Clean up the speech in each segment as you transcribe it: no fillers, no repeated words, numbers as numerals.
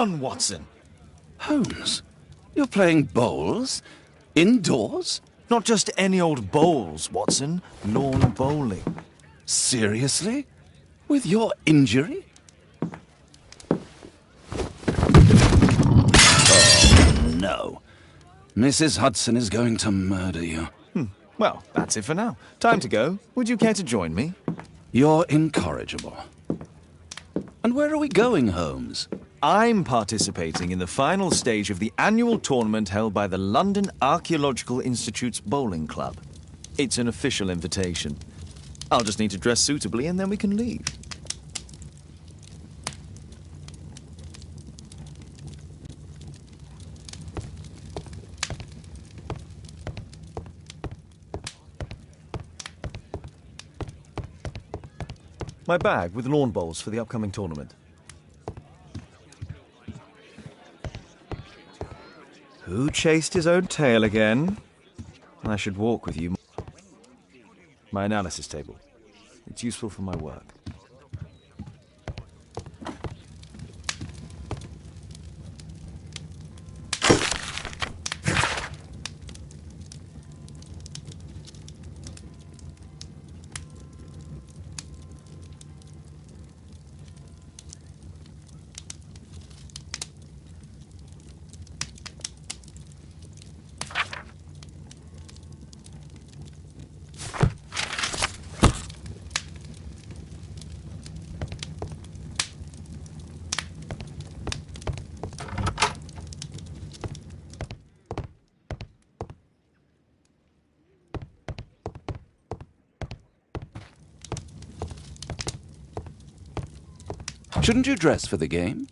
down, Watson. Holmes, you're playing bowls? Indoors? Not just any old bowls, Watson. Lawn bowling. Seriously? With your injury? Oh, no. Mrs. Hudson is going to murder you. Well, that's it for now. Time to go. Would you care to join me? You're incorrigible. And where are we going, Holmes? I'm participating in the final stage of the annual tournament held by the London Archaeological Institute's bowling club. It's an official invitation. I'll just need to dress suitably and then we can leave. My bag with lawn bowls for the upcoming tournament. Who chased his own tail again? I should walk with you. My analysis table. It's useful for my work. Shouldn't you dress for the game?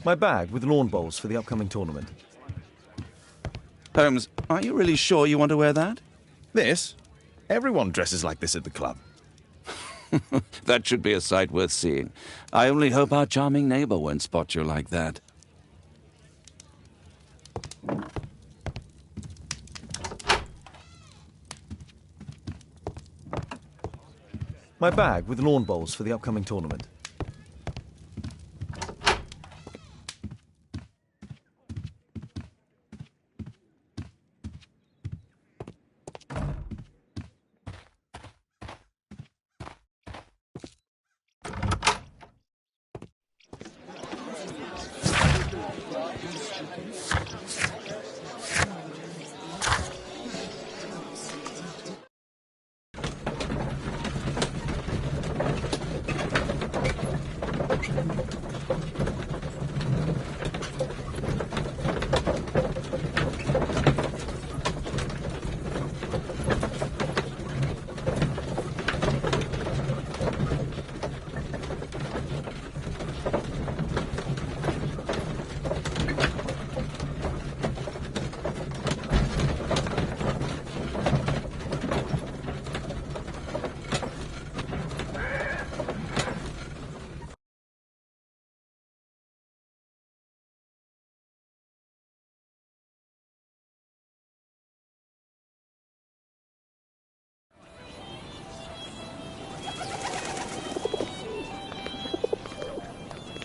My bag with lawn bowls for the upcoming tournament. Holmes, are you really sure you want to wear that? This? Everyone dresses like this at the club. That should be a sight worth seeing. I only hope our charming neighbor won't spot you like that. My bag with lawn bowls for the upcoming tournament.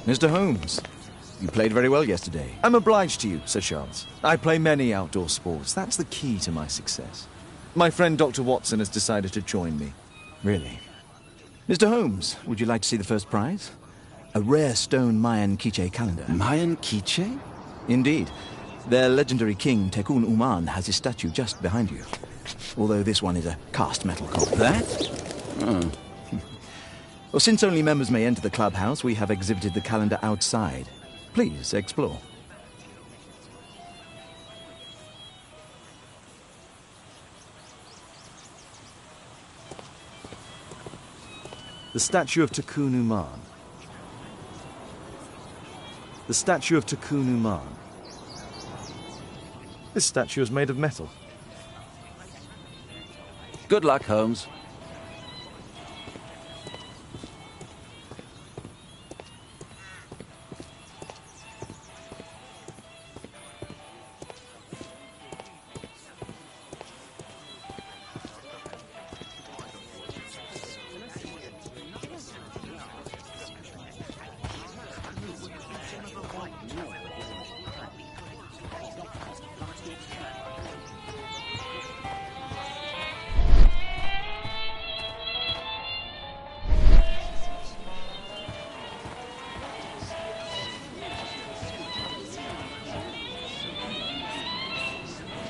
Mr. Holmes, you played very well yesterday. I'm obliged to you, Sir Charles. I play many outdoor sports. That's the key to my success. My friend Dr. Watson has decided to join me. Really? Mr. Holmes, would you like to see the first prize? A rare stone Mayan quiche calendar. Mayan quiche? Indeed. Their legendary king, Tekun Uman, has his statue just behind you. Although this one is a cast metal copy. That? Well, since only members may enter the clubhouse, we have exhibited the calendar outside. Please, explore. The statue of Tekun Uman. The statue of Tekun Uman. This statue is made of metal. Good luck, Holmes.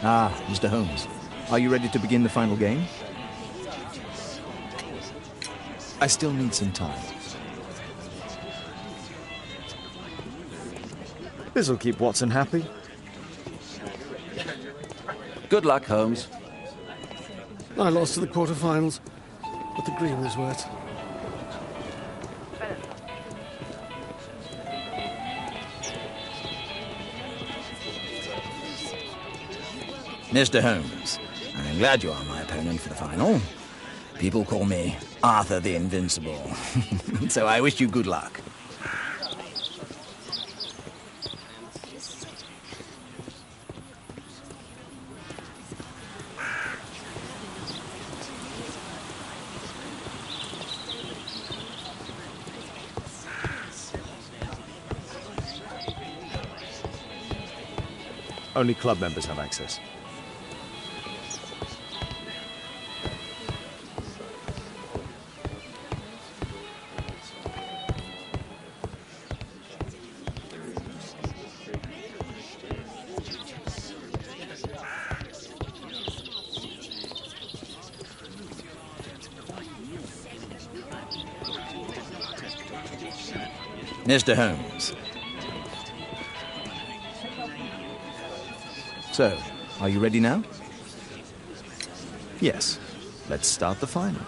Ah, Mr. Holmes, are you ready to begin the final game? I still need some time. This'll keep Watson happy. Good luck, Holmes. I lost to the quarterfinals, but the green was wet. Mr. Holmes, I'm glad you are my opponent for the final. People call me Arthur the Invincible, so I wish you good luck. Only club members have access. Mr. Holmes. So, are you ready now? Yes. Let's start the final.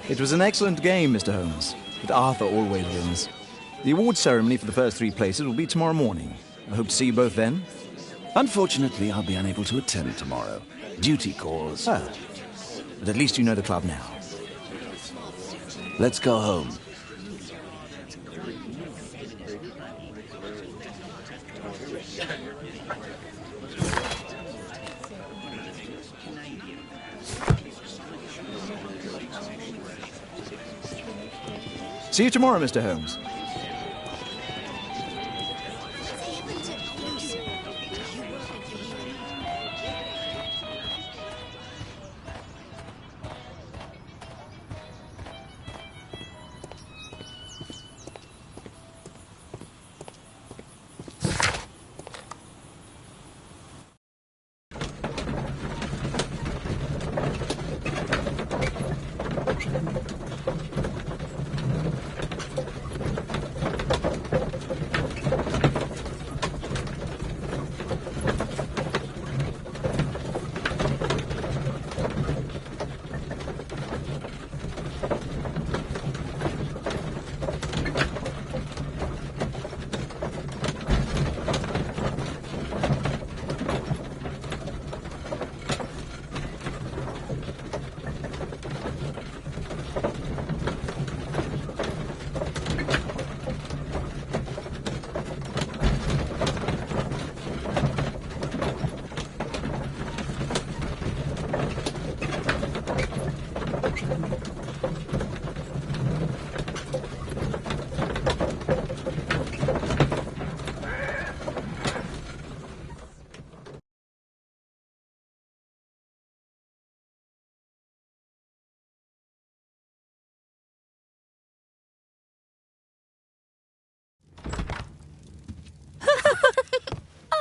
It was an excellent game, Mr. Holmes, but Arthur always wins. The awards ceremony for the first 3 places will be tomorrow morning. I hope to see you both then. Unfortunately, I'll be unable to attend tomorrow. Duty calls. Ah, but at least you know the club now. Let's go home. See you tomorrow, Mr. Holmes.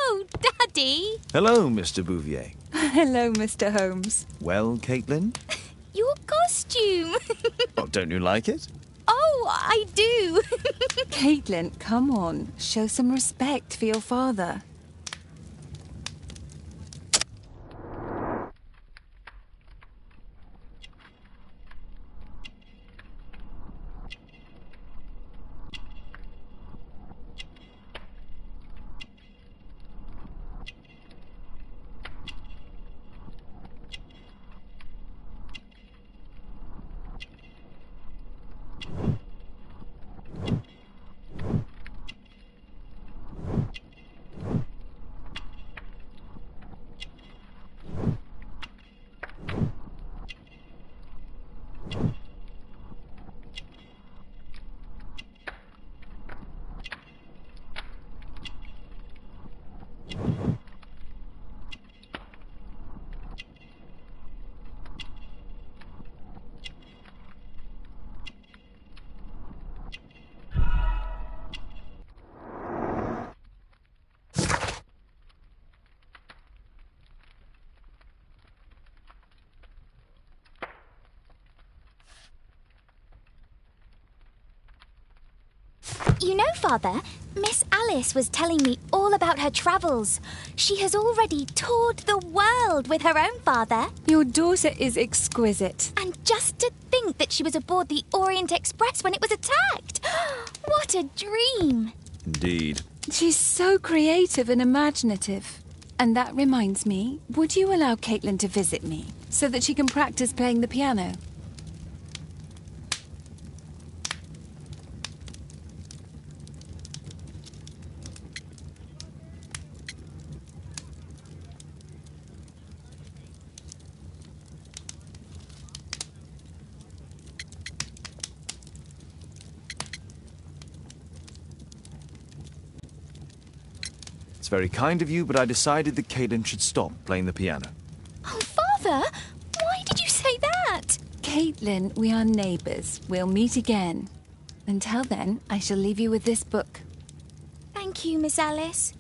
Oh, Daddy! Hello, Mr. Bouvier. Hello, Mr. Holmes. Well, Caitlin? Your costume! Oh, don't you like it? Oh, I do! Caitlin, come on. Show some respect for your father. You know, Father, Miss Alice was telling me all about her travels. She has already toured the world with her own father. Your daughter is exquisite. And just to think that she was aboard the Orient Express when it was attacked. What a dream. Indeed. She's so creative and imaginative. And that reminds me, would you allow Caitlin to visit me so that she can practice playing the piano? It's very kind of you, but I decided that Caitlin should stop playing the piano. Oh, Father, why did you say that? Caitlin, we are neighbours. We'll meet again. Until then, I shall leave you with this book. Thank you, Miss Alice.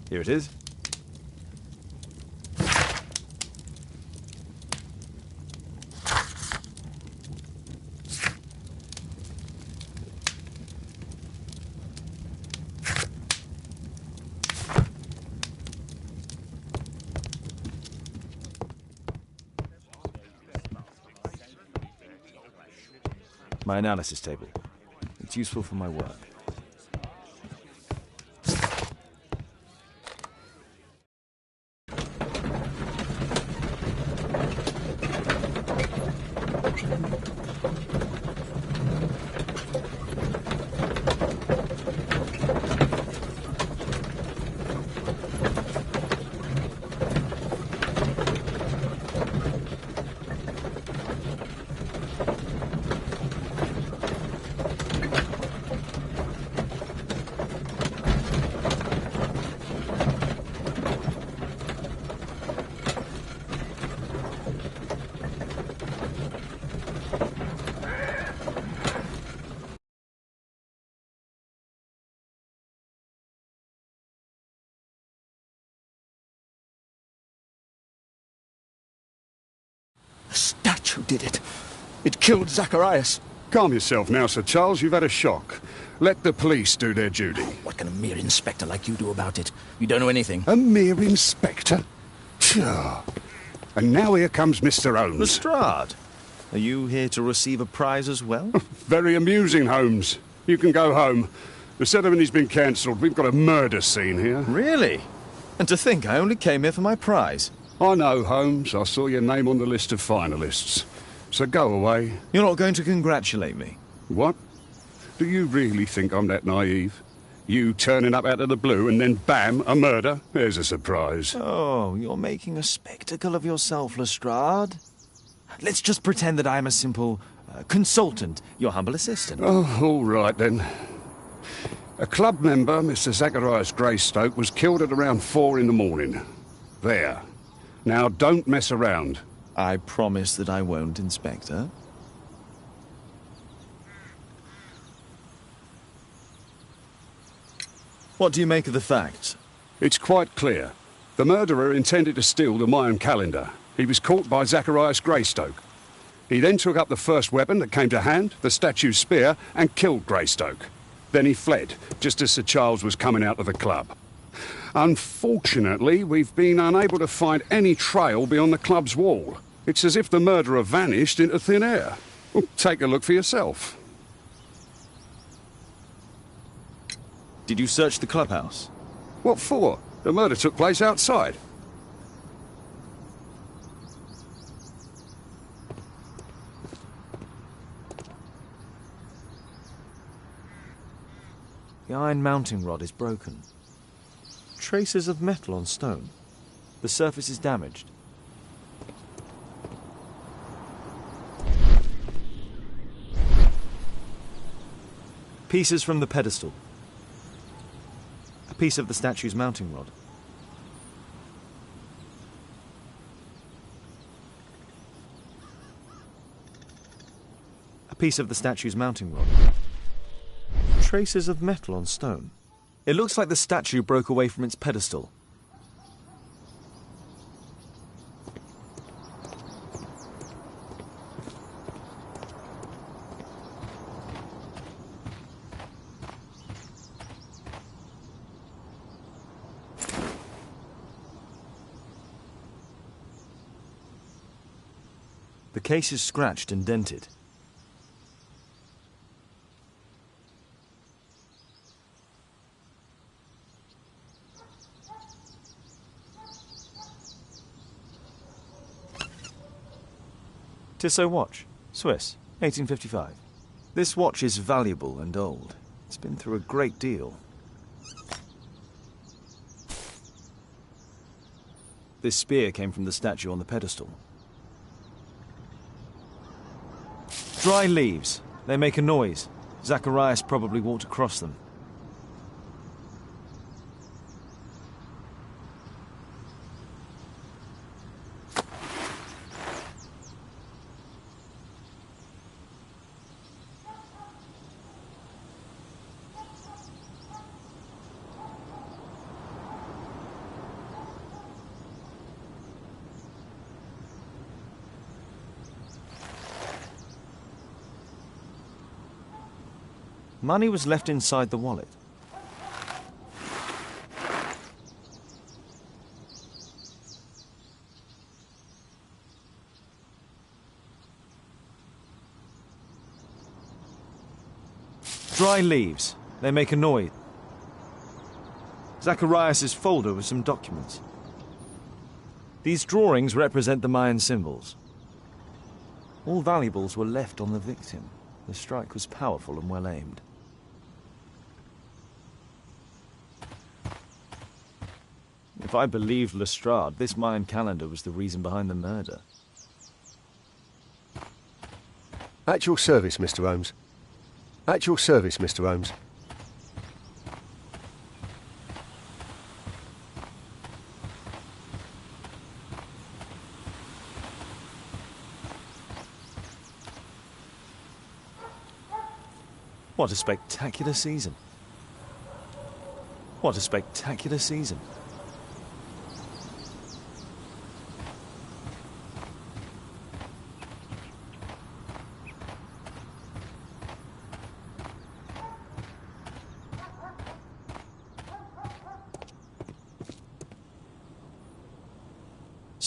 Here it is. My analysis table. It's useful for my work. The statue did it. It killed Zacharias. Calm yourself now, Sir Charles. You've had a shock. Let the police do their duty. What can a mere inspector like you do about it? You don't know anything. A mere inspector? Phew. And now here comes Mr. Holmes. Lestrade, are you here to receive a prize as well? Very amusing, Holmes. You can go home. The ceremony's been cancelled. We've got a murder scene here. Really? And to think I only came here for my prize. I know, Holmes. I saw your name on the list of finalists. So go away. You're not going to congratulate me? What? Do you really think I'm that naive? You turning up out of the blue and then bam, a murder? There's a surprise. Oh, you're making a spectacle of yourself, Lestrade. Let's just pretend that I'm a simple consultant, your humble assistant. Oh, all right then. A club member, Mr. Zacharias Greystoke, was killed at around 4 in the morning. There. Now, don't mess around. I promise that I won't, Inspector. What do you make of the facts? It's quite clear. The murderer intended to steal the Mayan calendar. He was caught by Zacharias Greystoke. He then took up the first weapon that came to hand, the statue's spear, and killed Greystoke. Then he fled, just as Sir Charles was coming out of the club. Unfortunately, we've been unable to find any trail beyond the club's wall. It's as if the murderer vanished into thin air. Well, take a look for yourself. Did you search the clubhouse? What for? The murder took place outside. The iron mounting rod is broken. Traces of metal on stone. The surface is damaged. Pieces from the pedestal. A piece of the statue's mounting rod. A piece of the statue's mounting rod. Traces of metal on stone. It looks like the statue broke away from its pedestal. The case is scratched and dented. Tissot watch, Swiss, 1855. This watch is valuable and old. It's been through a great deal. This spear came from the statue on the pedestal. Dry leaves. They make a noise. Zacharias probably walked across them. Money was left inside the wallet. Dry leaves. They make a noise. Zacharias' folder with some documents. These drawings represent the Mayan symbols. All valuables were left on the victim. The strike was powerful and well aimed. If I believed Lestrade, this Mayan calendar was the reason behind the murder. At your service, Mr. Holmes. At your service, Mr. Holmes. What a spectacular season. What a spectacular season.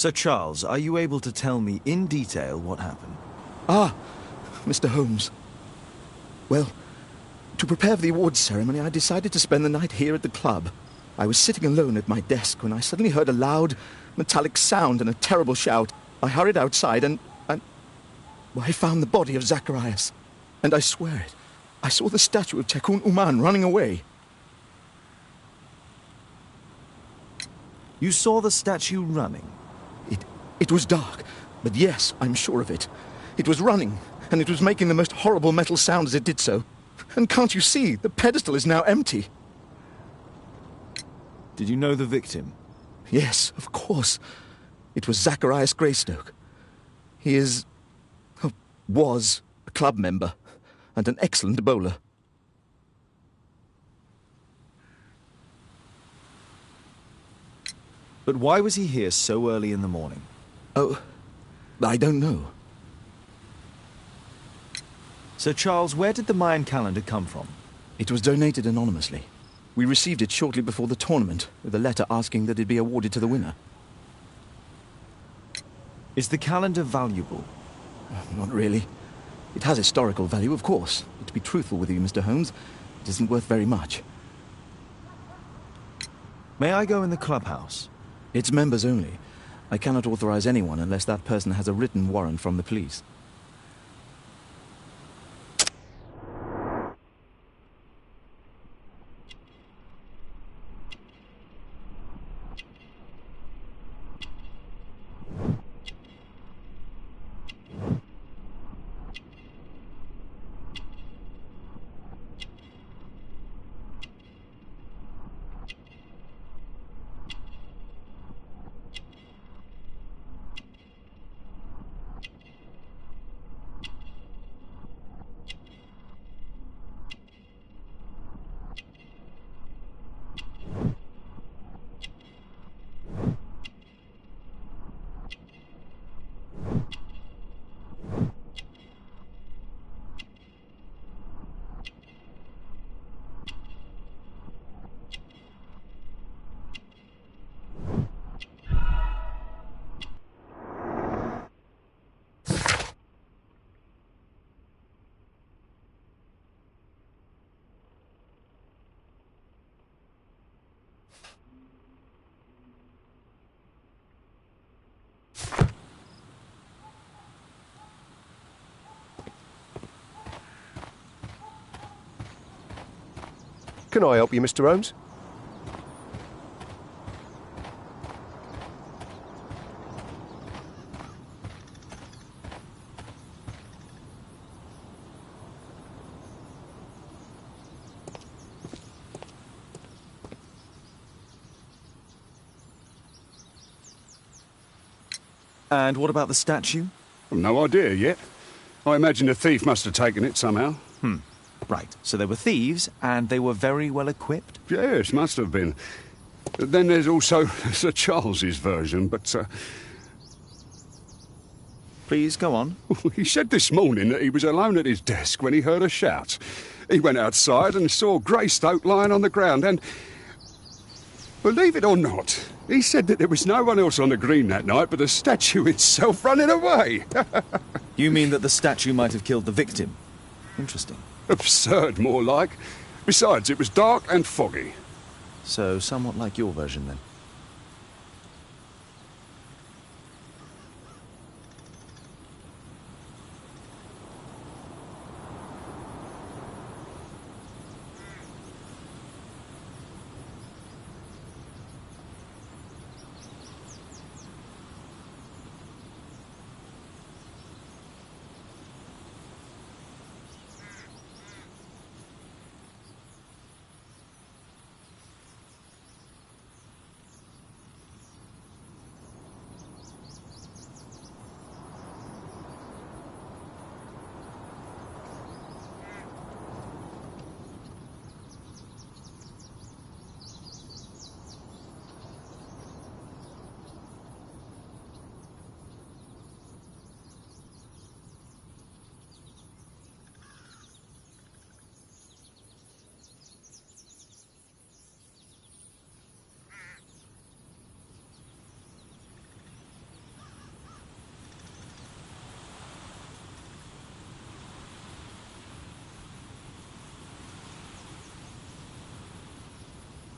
Sir Charles, are you able to tell me in detail what happened? Ah, Mr. Holmes. Well, to prepare for the awards ceremony, I decided to spend the night here at the club. I was sitting alone at my desk when I suddenly heard a loud, metallic sound and a terrible shout. I hurried outside and well, I found the body of Zacharias. And I swear it, I saw the statue of Tekun Uman running away. You saw the statue running? It was dark, but yes, I'm sure of it. It was running, and it was making the most horrible metal sound as it did so. And can't you see, the pedestal is now empty. Did you know the victim? Yes, of course. It was Zacharias Greystoke. He was a club member, and an excellent bowler. But why was he here so early in the morning? Oh, I don't know. Sir Charles, where did the Mayan calendar come from? It was donated anonymously. We received it shortly before the tournament, with a letter asking that it be awarded to the winner. Is the calendar valuable? Not really. It has historical value, of course. But to be truthful with you, Mr. Holmes, it isn't worth very much. May I go in the clubhouse? It's members only. I cannot authorize anyone unless that person has a written warrant from the police. Can I help you, Mr. Holmes? And what about the statue? I've no idea yet. I imagine a thief must have taken it somehow. Right, so they were thieves, and they were very well equipped? Yes, must have been. Then there's also Sir Charles's version, but Please, go on. he said this morning that he was alone at his desk when he heard a shout. He went outside and saw Greystoke lying on the ground and... Believe it or not, he said that there was no one else on the green that night but the statue itself running away. You mean that the statue might have killed the victim? Interesting. Absurd, more like. Besides, it was dark and foggy. So, somewhat like your version, then.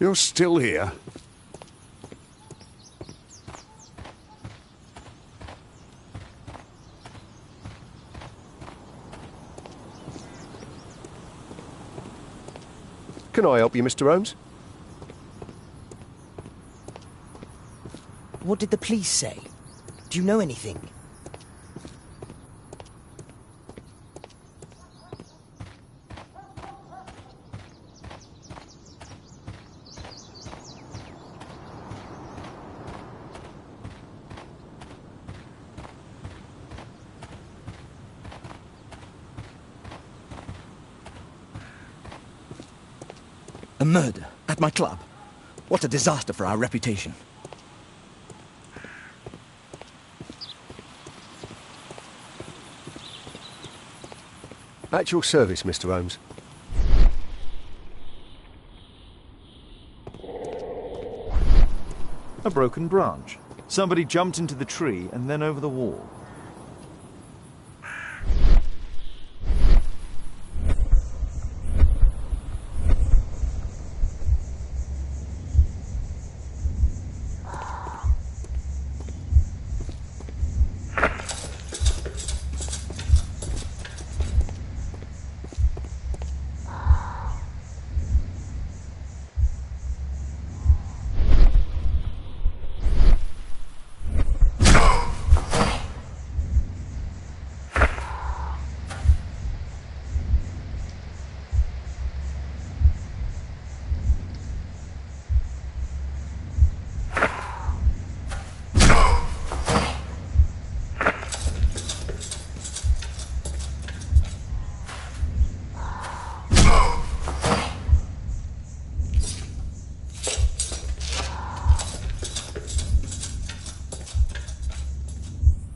You're still here? Can I help you, Mr. Holmes? What did the police say? Do you know anything? A murder at my club. What a disaster for our reputation. At your service, Mr. Holmes. A broken branch. Somebody jumped into the tree and then over the wall.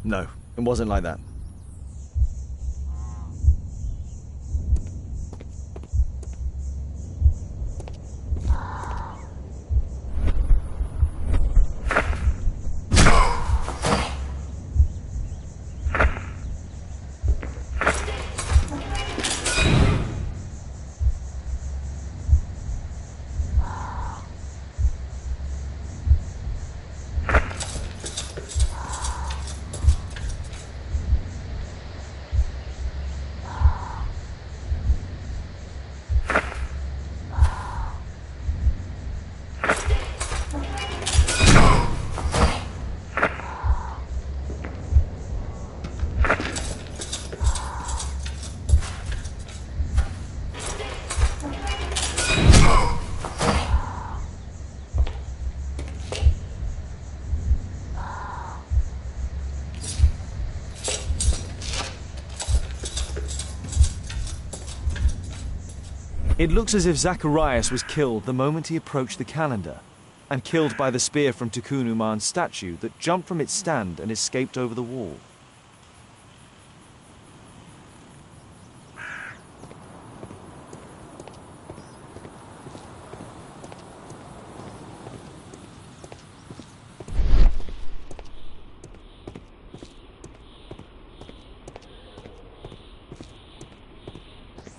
No, it wasn't like that. It looks as if Zacharias was killed the moment he approached the calendar, and killed by the spear from Tikkun Uman's statue that jumped from its stand and escaped over the wall.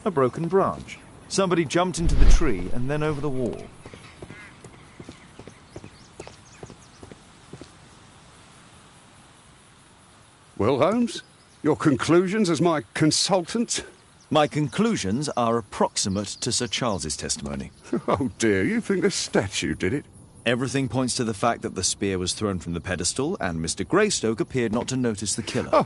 A broken branch. Somebody jumped into the tree and then over the wall. Well, Holmes, your conclusions as my consultant? My conclusions are approximate to Sir Charles's testimony. Oh dear, you think the statue did it? Everything points to the fact that the spear was thrown from the pedestal, and Mr. Greystoke appeared not to notice the killer.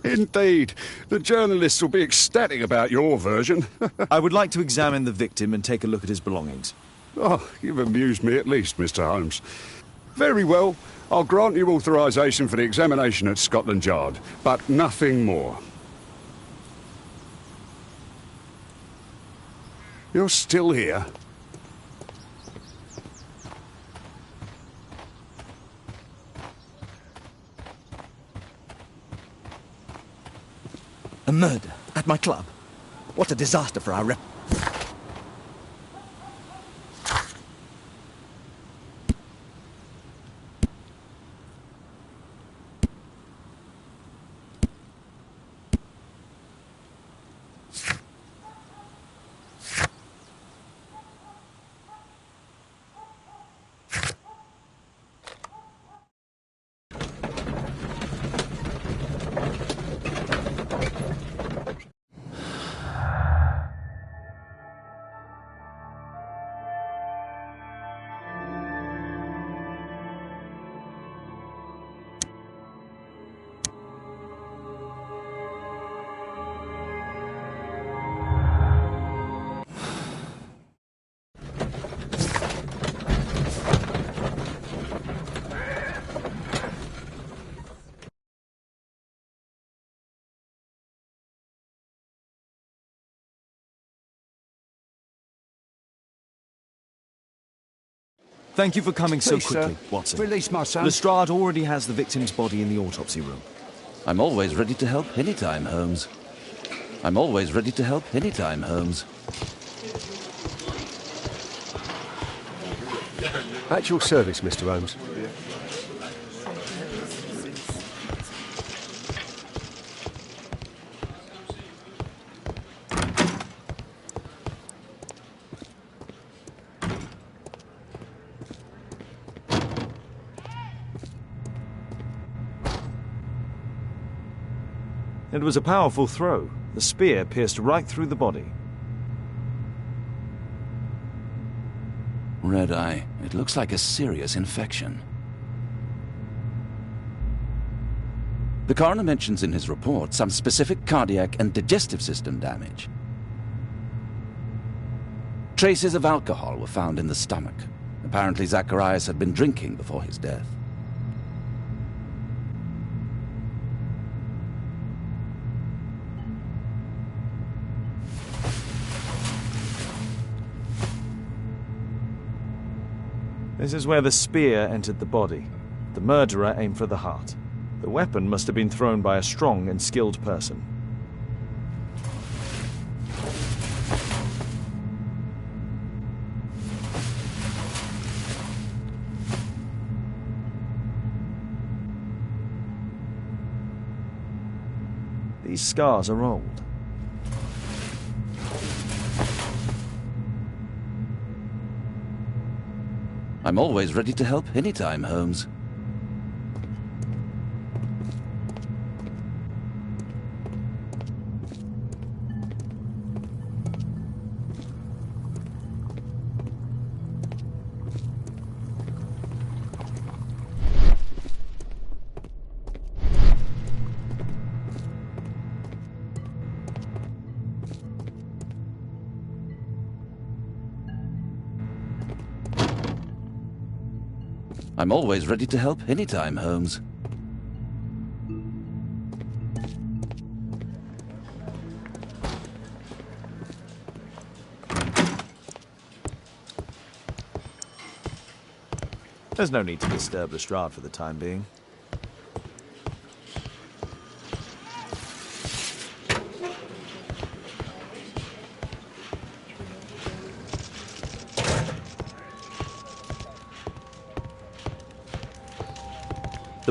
Indeed. The journalists will be ecstatic about your version. I would like to examine the victim and take a look at his belongings. Oh, you've amused me at least, Mr. Holmes. Very well. I'll grant you authorization for the examination at Scotland Yard, but nothing more. You're still here? A murder at my club. What a disaster for our rep... Thank you for coming so Please, quickly, sir, Watson. release my son. Lestrade already has the victim's body in the autopsy room. I'm always ready to help anytime, Holmes. I'm always ready to help anytime, Holmes. At your service, Mr. Holmes. It was a powerful throw. The spear pierced right through the body. Red eye. It looks like a serious infection. The coroner mentions in his report some specific cardiac and digestive system damage. Traces of alcohol were found in the stomach. Apparently Zacharias had been drinking before his death. This is where the spear entered the body. The murderer aimed for the heart. The weapon must have been thrown by a strong and skilled person. These scars are old. I'm always ready to help anytime, Holmes. I'm always ready to help anytime, Holmes. There's no need to disturb Lestrade for the time being.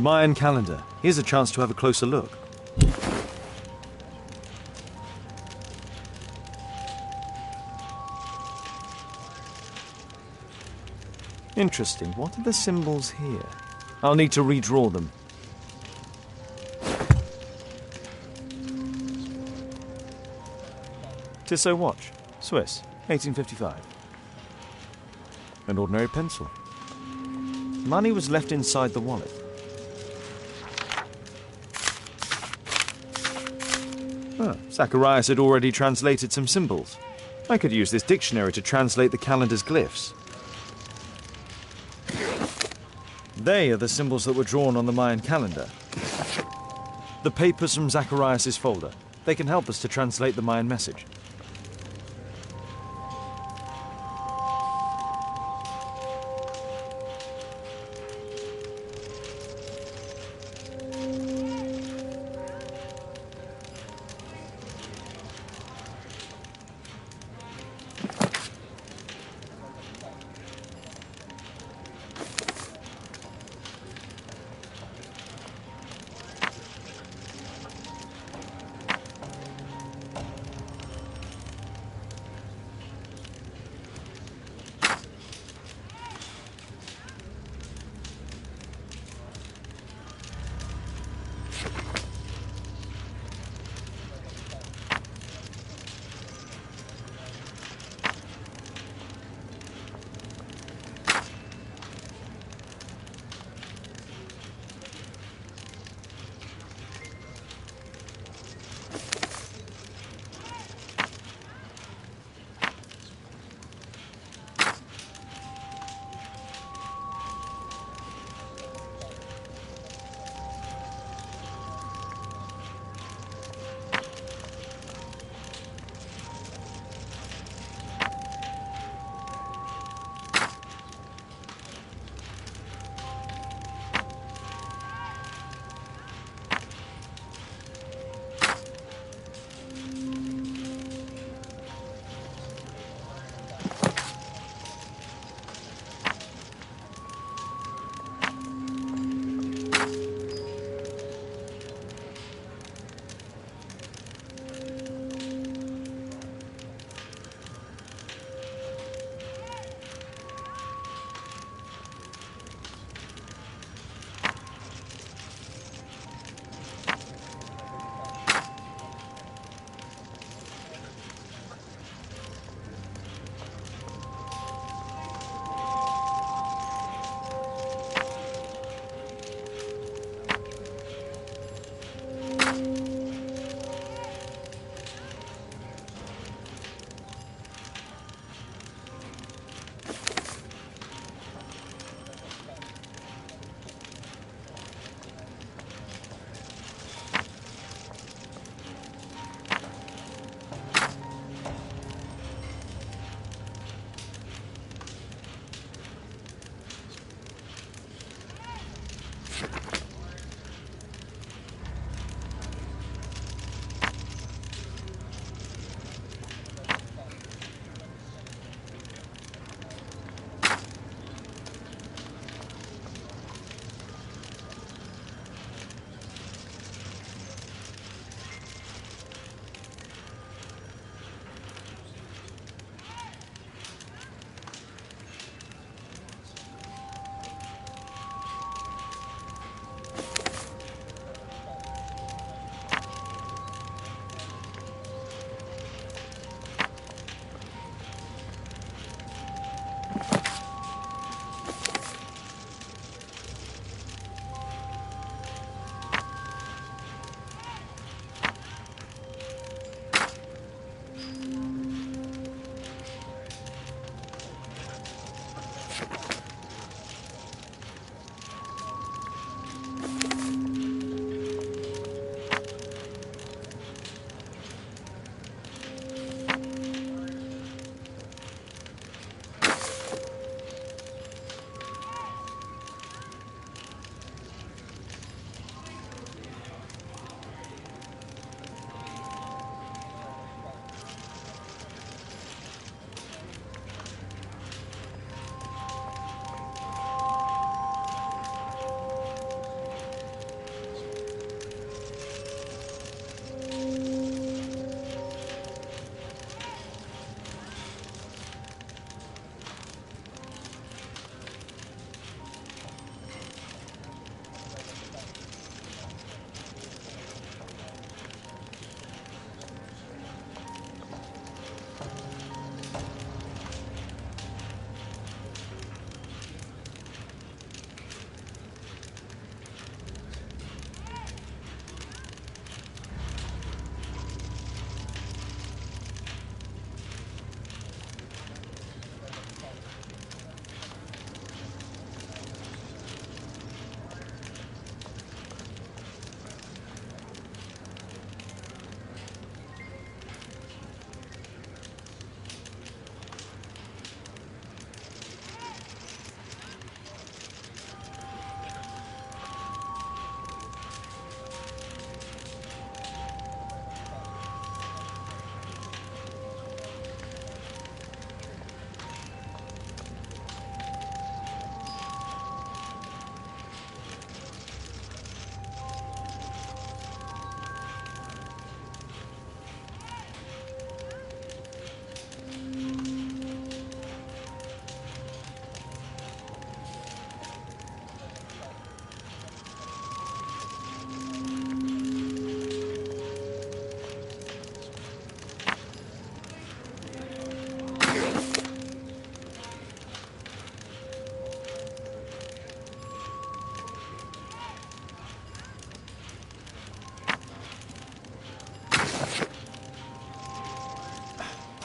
The Mayan calendar. Here's a chance to have a closer look. Interesting. What are the symbols here? I'll need to redraw them. Tissot watch. Swiss. 1855. An ordinary pencil. Money was left inside the wallet. Zacharias had already translated some symbols. I could use this dictionary to translate the calendar's glyphs. They are the symbols that were drawn on the Mayan calendar. The papers from Zacharias' folder. They can help us to translate the Mayan message.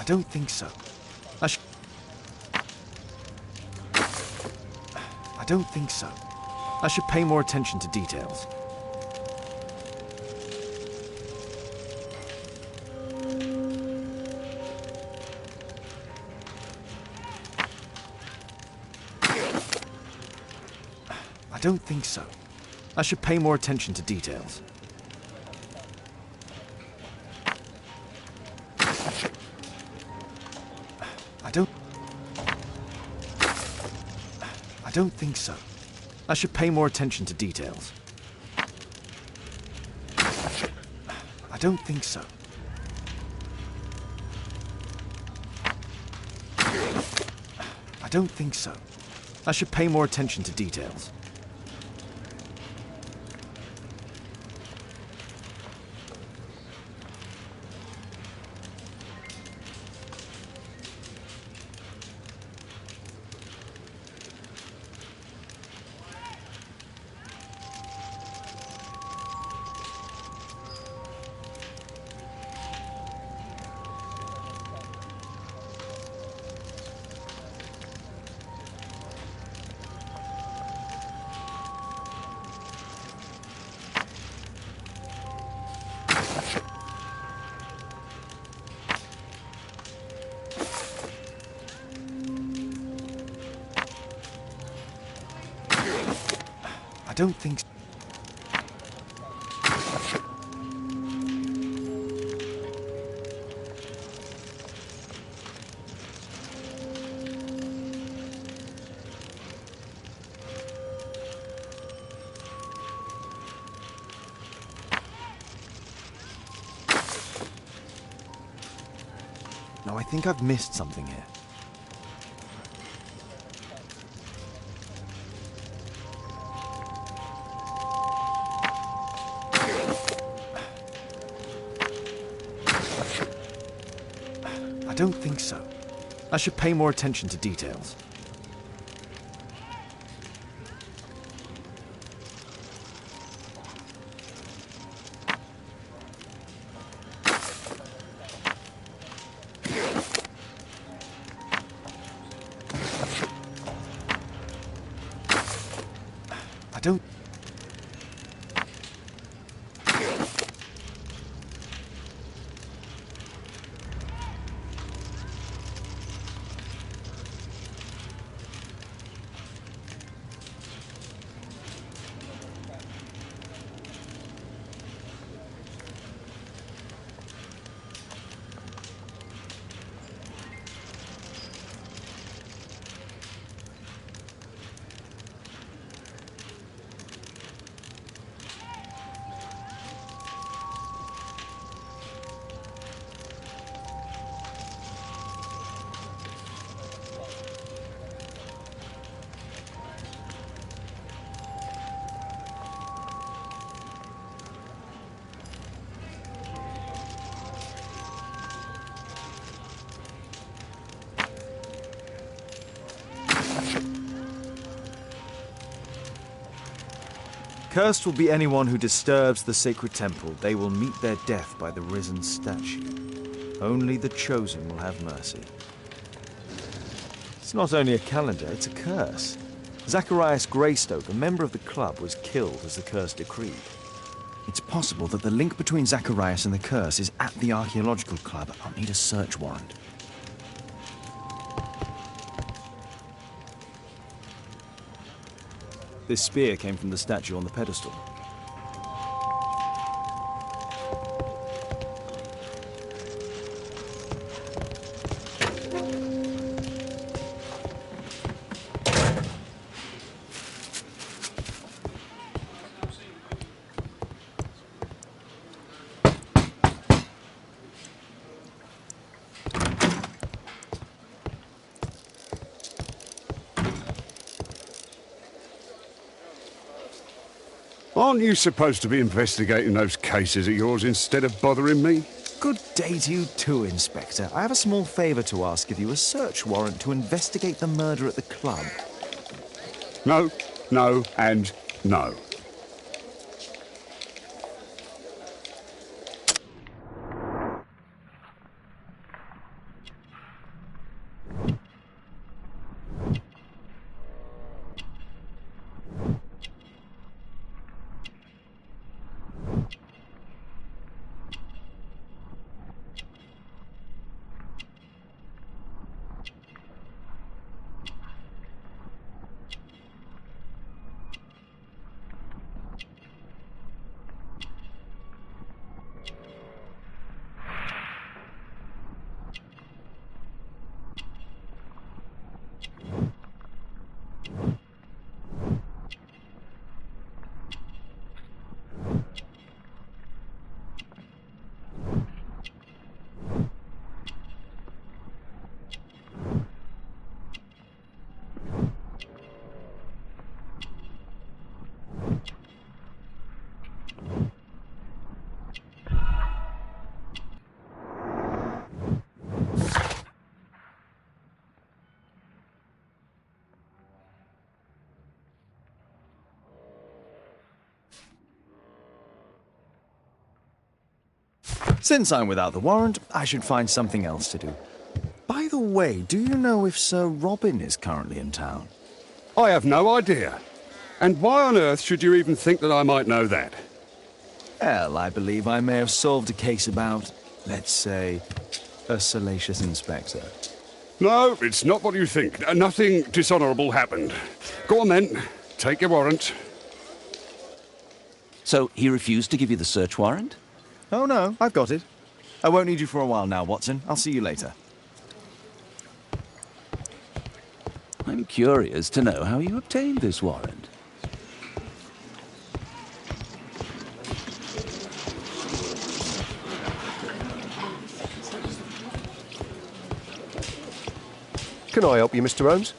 don't think so. I don't think so. I should pay more attention to details. I don't think so. I should pay more attention to details. I don't think so. I should pay more attention to details. I don't think so. I don't think so. I should pay more attention to details. I don't think so. No, I think I've missed something here. I don't think so. I should pay more attention to details. I don't... Cursed will be anyone who disturbs the sacred temple. They will meet their death by the risen statue. Only the chosen will have mercy. It's not only a calendar, it's a curse. Zacharias Greystoke, a member of the club, was killed as the curse decreed. It's possible that the link between Zacharias and the curse is at the archaeological club. I'll need a search warrant. This spear came from the statue on the pedestal. Aren't you supposed to be investigating those cases of yours instead of bothering me? Good day to you too, Inspector. I have a small favour to ask of you, a search warrant to investigate the murder at the club. No, no, and no. Since I'm without the warrant, I should find something else to do. By the way, do you know if Sir Robin is currently in town? I have no idea. And why on earth should you even think that I might know that? Well, I believe I may have solved a case about, let's say, a salacious inspector. No, it's not what you think. Nothing dishonourable happened. Go on then. Take your warrant. So he refused to give you the search warrant? Oh no, I've got it. I won't need you for a while now, Watson. I'll see you later. I'm curious to know how you obtained this warrant. Can I help you, Mr. Holmes?